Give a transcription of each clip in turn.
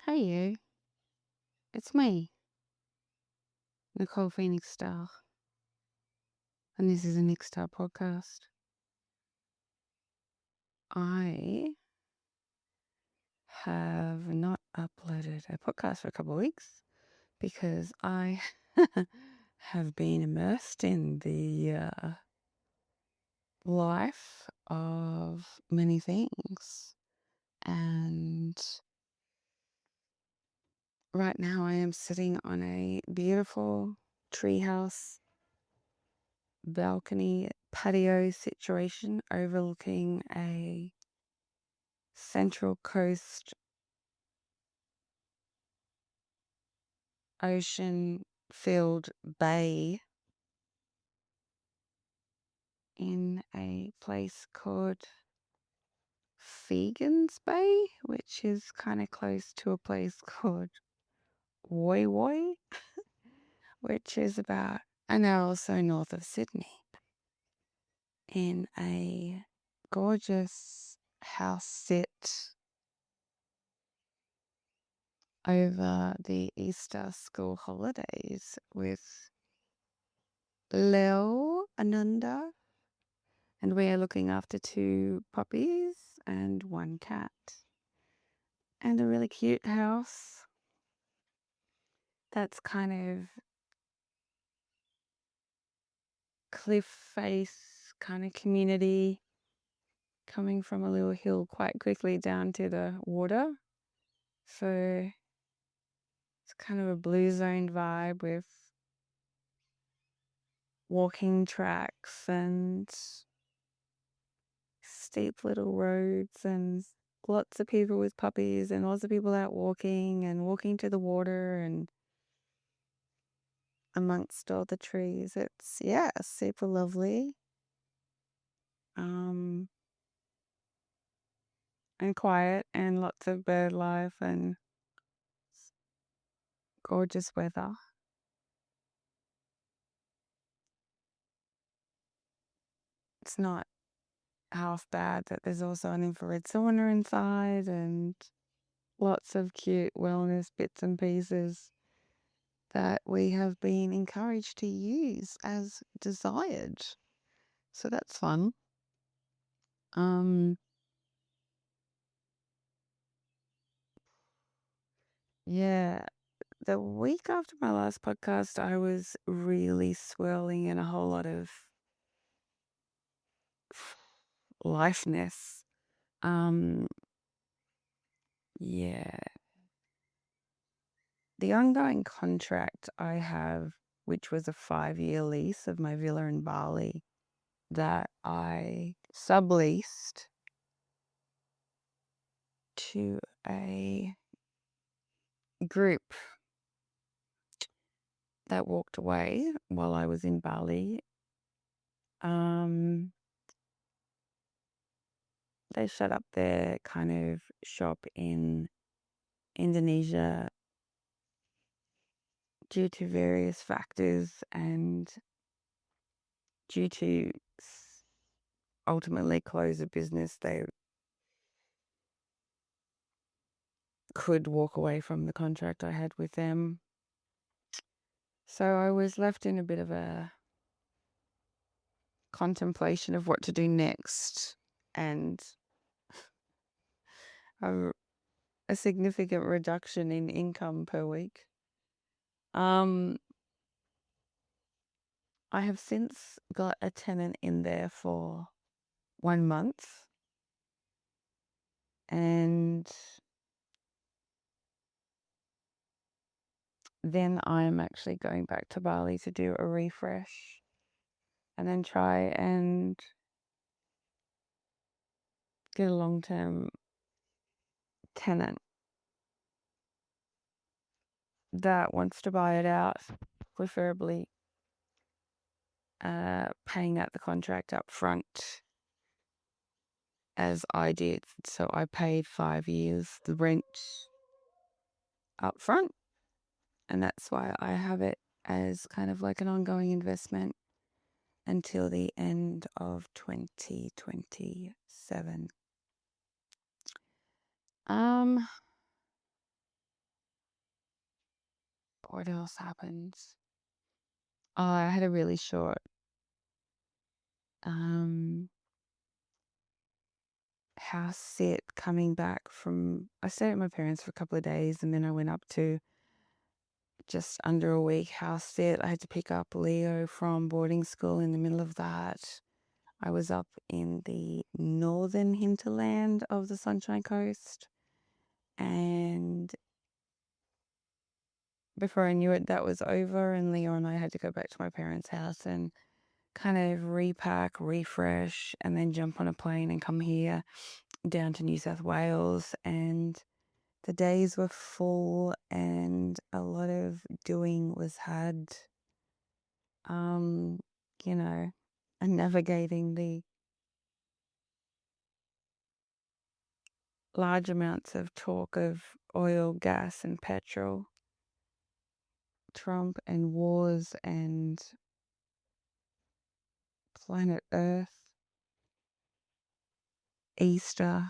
Hey you, it's me, Nicole Phoenix Star, and this is a Nick Star podcast. I have not uploaded a podcast for a couple of weeks because I have been immersed in the life of many things. And right now I am sitting on a beautiful treehouse balcony patio situation overlooking a Central Coast ocean filled bay in a place called Fegan's Bay, which is kind of close to a place called Woi Woi, which is about an hour or so north of Sydney, in a gorgeous house sit over the Easter school holidays with Leo Ananda, and we are looking after 2 puppies and 1 cat. And a really cute house that's kind of cliff face kind of community, coming from a little hill quite quickly down to the water. So it's kind of a blue zone vibe with walking tracks and steep little roads and lots of people with puppies and lots of people out walking and walking to the water and amongst all the trees. It's, yeah, super lovely. And quiet and lots of bird life and gorgeous weather. It's not half bad that there's also an infrared sauna inside and lots of cute wellness bits and pieces that we have been encouraged to use as desired. So that's fun. Yeah, the week after my last podcast, I was really swirling in a whole lot of lifeness. Yeah, the ongoing contract I have, which was a 5-year lease of my villa in Bali, that I subleased to a group that walked away while I was in Bali. They shut up their kind of shop in Indonesia due to various factors and due to ultimately close a business. They could walk away from the contract I had with them. So I was left in a bit of a contemplation of what to do next, and a, a significant reduction in income per week. I have since got a tenant in there for 1 month, and then I'm actually going back to Bali to do a refresh and then try and get a long-term tenant that wants to buy it out, preferably paying out the contract up front as I did. So I paid 5 years the rent up front, and that's why I have it as kind of like an ongoing investment until the end of 2027. What else happened? Oh, I had a really short house sit coming back from. I stayed at my parents for a couple of days, and then I went up to just under a week house sit. I had to pick up Leo from boarding school in the middle of that. I was up in the northern hinterland of the Sunshine Coast, and before I knew it, that was over, and Leo and I had to go back to my parents' house and kind of repack, refresh, and then jump on a plane and come here down to New South Wales. And the days were full, and a lot of doing was had, um, you know, and navigating the large amounts of talk of oil, gas, and petrol, Trump and wars and planet Earth, Easter,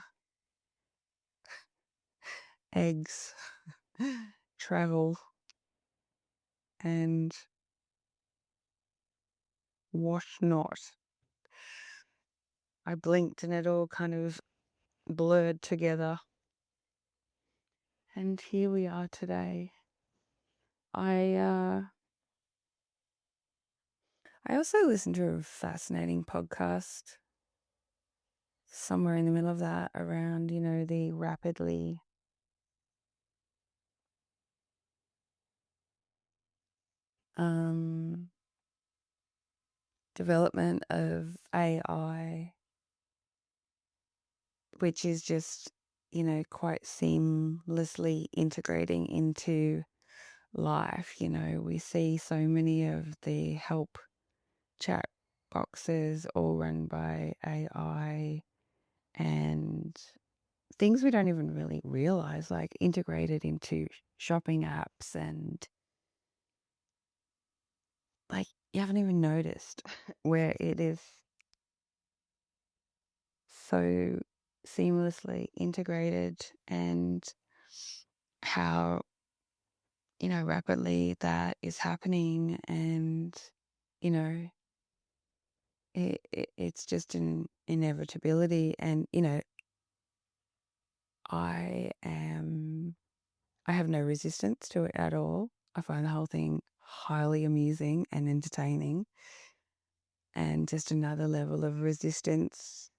eggs, travel, and wash not. I blinked and it all kind of blurred together. And here we are today. I also listened to a fascinating podcast somewhere in the middle of that around, the rapidly development of AI, which is just, quite seamlessly integrating into life. We see so many of the help chat boxes all run by AI and things we don't even really realize, like integrated into shopping apps, and like you haven't even noticed where it is so seamlessly integrated, and how rapidly that is happening. And you know it's just an inevitability. And I am I have no resistance to it at all. I find the whole thing highly amusing and entertaining, and just another level of resistance,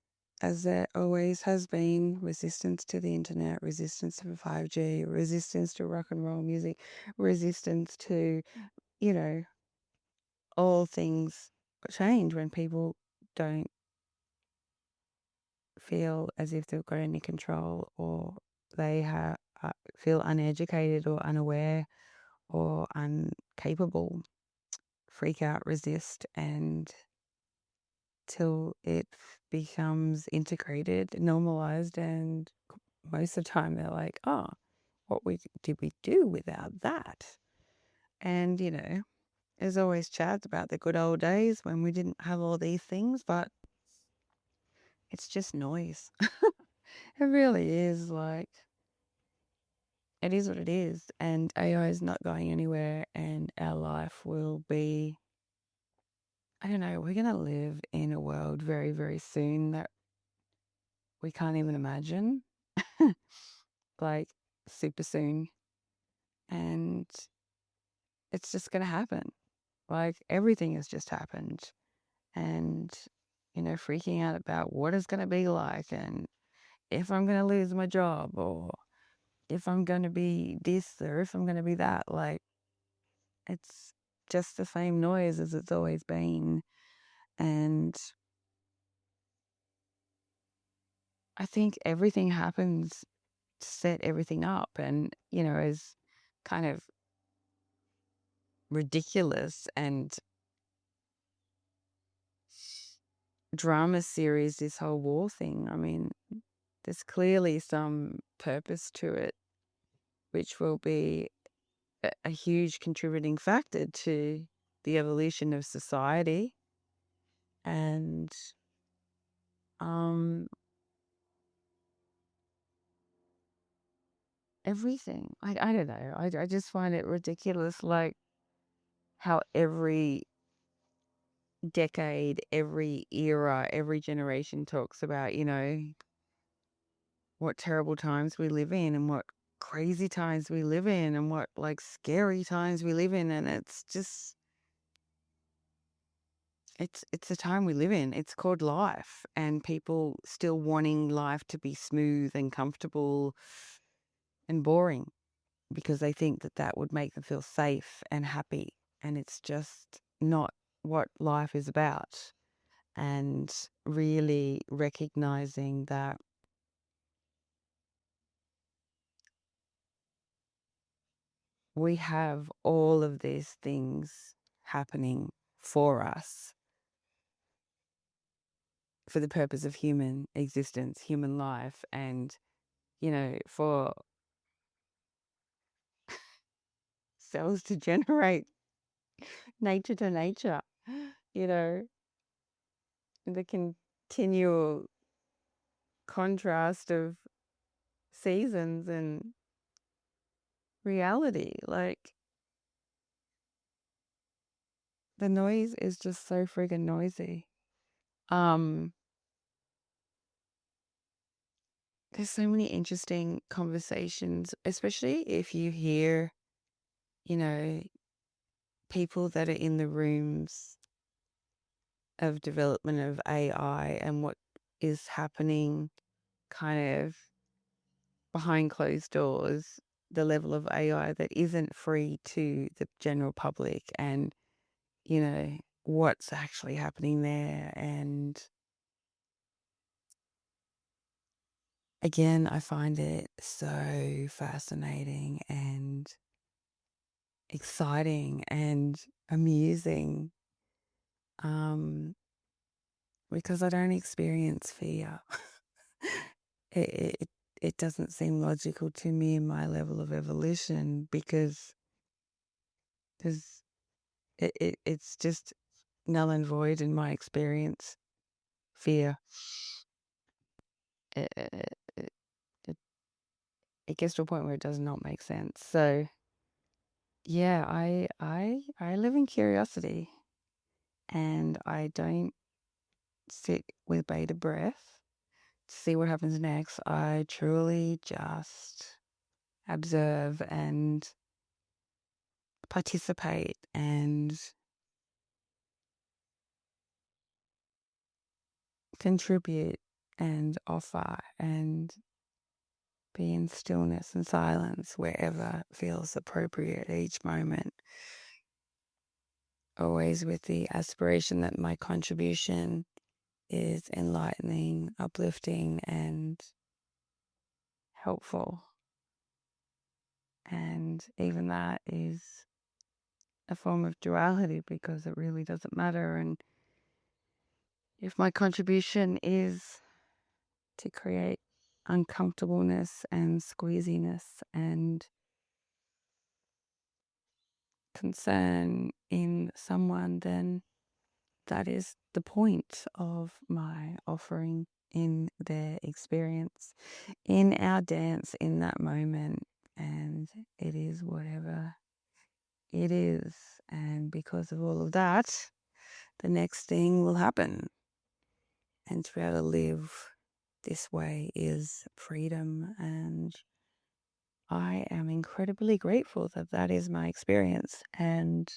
as there always has been: resistance to the internet, resistance to 5G, resistance to rock and roll music, resistance to, all things change when people don't feel as if they've got any control, or they feel uneducated or unaware or incapable. Freak out, resist, and till it becomes integrated, normalized, and most of the time they're like, oh, did we do without that? And there's always chats about the good old days when we didn't have all these things, but it's just noise. It really is. Like, it is what it is, and AI is not going anywhere, and our life will be, I don't know, we're going to live in a world very, very soon that we can't even imagine, like super soon. And it's just going to happen. Like, everything has just happened. And, freaking out about what it's going to be like, and if I'm going to lose my job, or if I'm going to be this, or if I'm going to be that. Like, it's just the same noise as it's always been. And I think everything happens to set everything up. And, as kind of ridiculous and drama series this whole war thing, I mean, there's clearly some purpose to it, which will be a huge contributing factor to the evolution of society. And um everything. I don't know. I just find it ridiculous, like how every decade, every era, every generation talks about, what terrible times we live in and what crazy times we live in and what like scary times we live in. And it's just, it's the time we live in. It's called life, and people still wanting life to be smooth and comfortable and boring because they think that that would make them feel safe and happy. And it's just not what life is about. And really recognizing that we have all of these things happening for us for the purpose of human existence, human life, and, for cells to generate, nature to nature, you know, the continual contrast of seasons and reality. Like, the noise is just so friggin' noisy. Um, there's so many interesting conversations, especially if you hear, you know, people that are in the rooms of development of AI and what is happening kind of behind closed doors, the level of AI that isn't free to the general public, and, what's actually happening there. And again, I find it so fascinating and exciting and amusing, um, because I don't experience fear. it, it it doesn't seem logical to me in my level of evolution, because there's it's just null and void in my experience. Fear. It, it, it, it it gets to a point where it does not make sense. So yeah, I live in curiosity, and I don't sit with bated breath to see what happens next. I truly just observe and participate and contribute and offer and be in stillness and silence wherever feels appropriate each moment. Always with the aspiration that my contribution is enlightening, uplifting, and helpful. And even that is a form of duality, because it really doesn't matter. And if my contribution is to create uncomfortableness and squeeziness and concern in someone, then that is the point of my offering in their experience, in our dance in that moment. And it is whatever it is. And because of all of that, the next thing will happen. And to be able to live this way is freedom. And I am incredibly grateful that that is my experience. And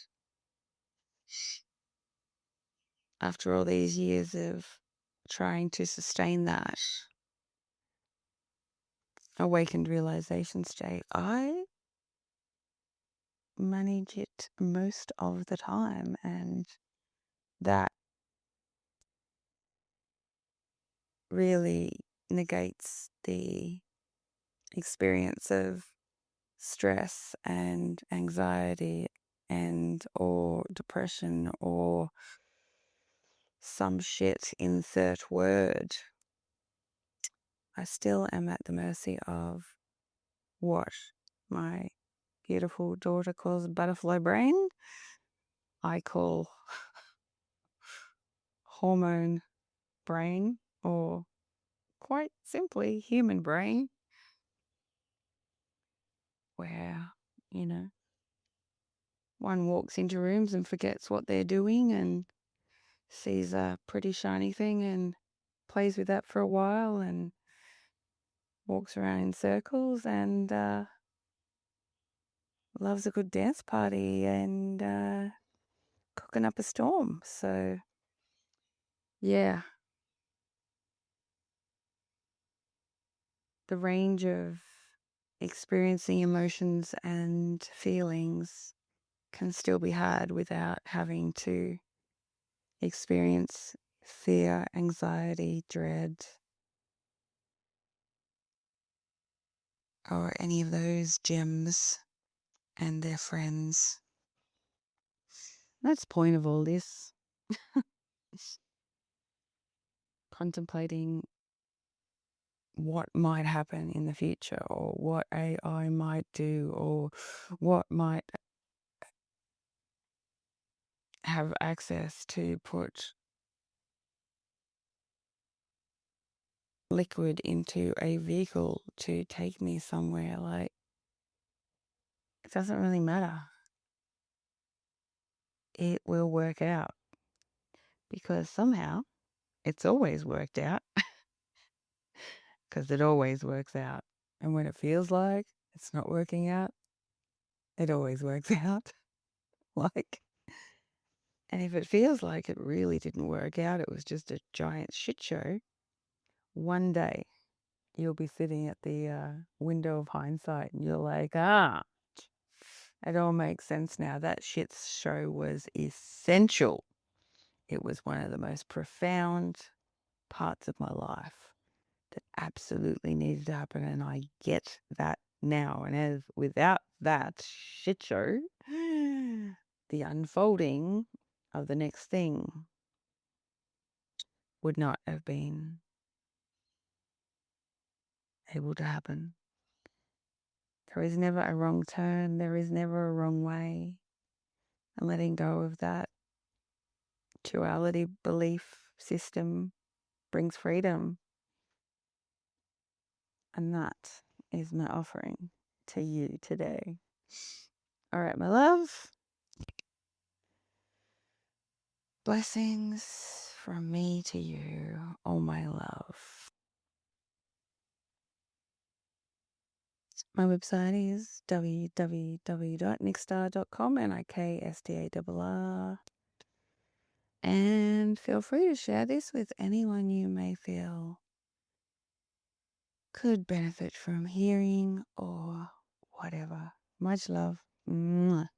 after all these years of trying to sustain that awakened realization state, I manage it most of the time. And that really negates the experience of stress and anxiety and or depression or some shit insert word. I still am at the mercy of what my beautiful daughter calls butterfly brain. I call hormone brain, or quite simply human brain. where, you know, one walks into rooms and forgets what they're doing and sees a pretty shiny thing and plays with that for a while and walks around in circles and loves a good dance party and cooking up a storm. So, yeah, the range of experiencing emotions and feelings can still be had without having to experience fear, anxiety, dread, or any of those gems and their friends. That's the point of all this. Contemplating what might happen in the future or what AI might do or what might have access to put liquid into a vehicle to take me somewhere. Like, it doesn't really matter. It will work out because somehow it's always worked out because it always works out. And when it feels like it's not working out, it always works out. Like, and if it feels like it really didn't work out, it was just a giant shit show, one day you'll be sitting at the window of hindsight and you're like, it all makes sense now. That shit show was essential. It was one of the most profound parts of my life that absolutely needed to happen. And I get that now. And as without that shit show, the unfolding of the next thing would not have been able to happen. There is never a wrong turn. There is never a wrong way. And letting go of that duality belief system brings freedom. And that is my offering to you today. All right, my love. Blessings from me to you, oh my love. My website is www.nickstar.com, NIKSTARR. And feel free to share this with anyone you may feel could benefit from hearing or whatever. Much love. Mwah.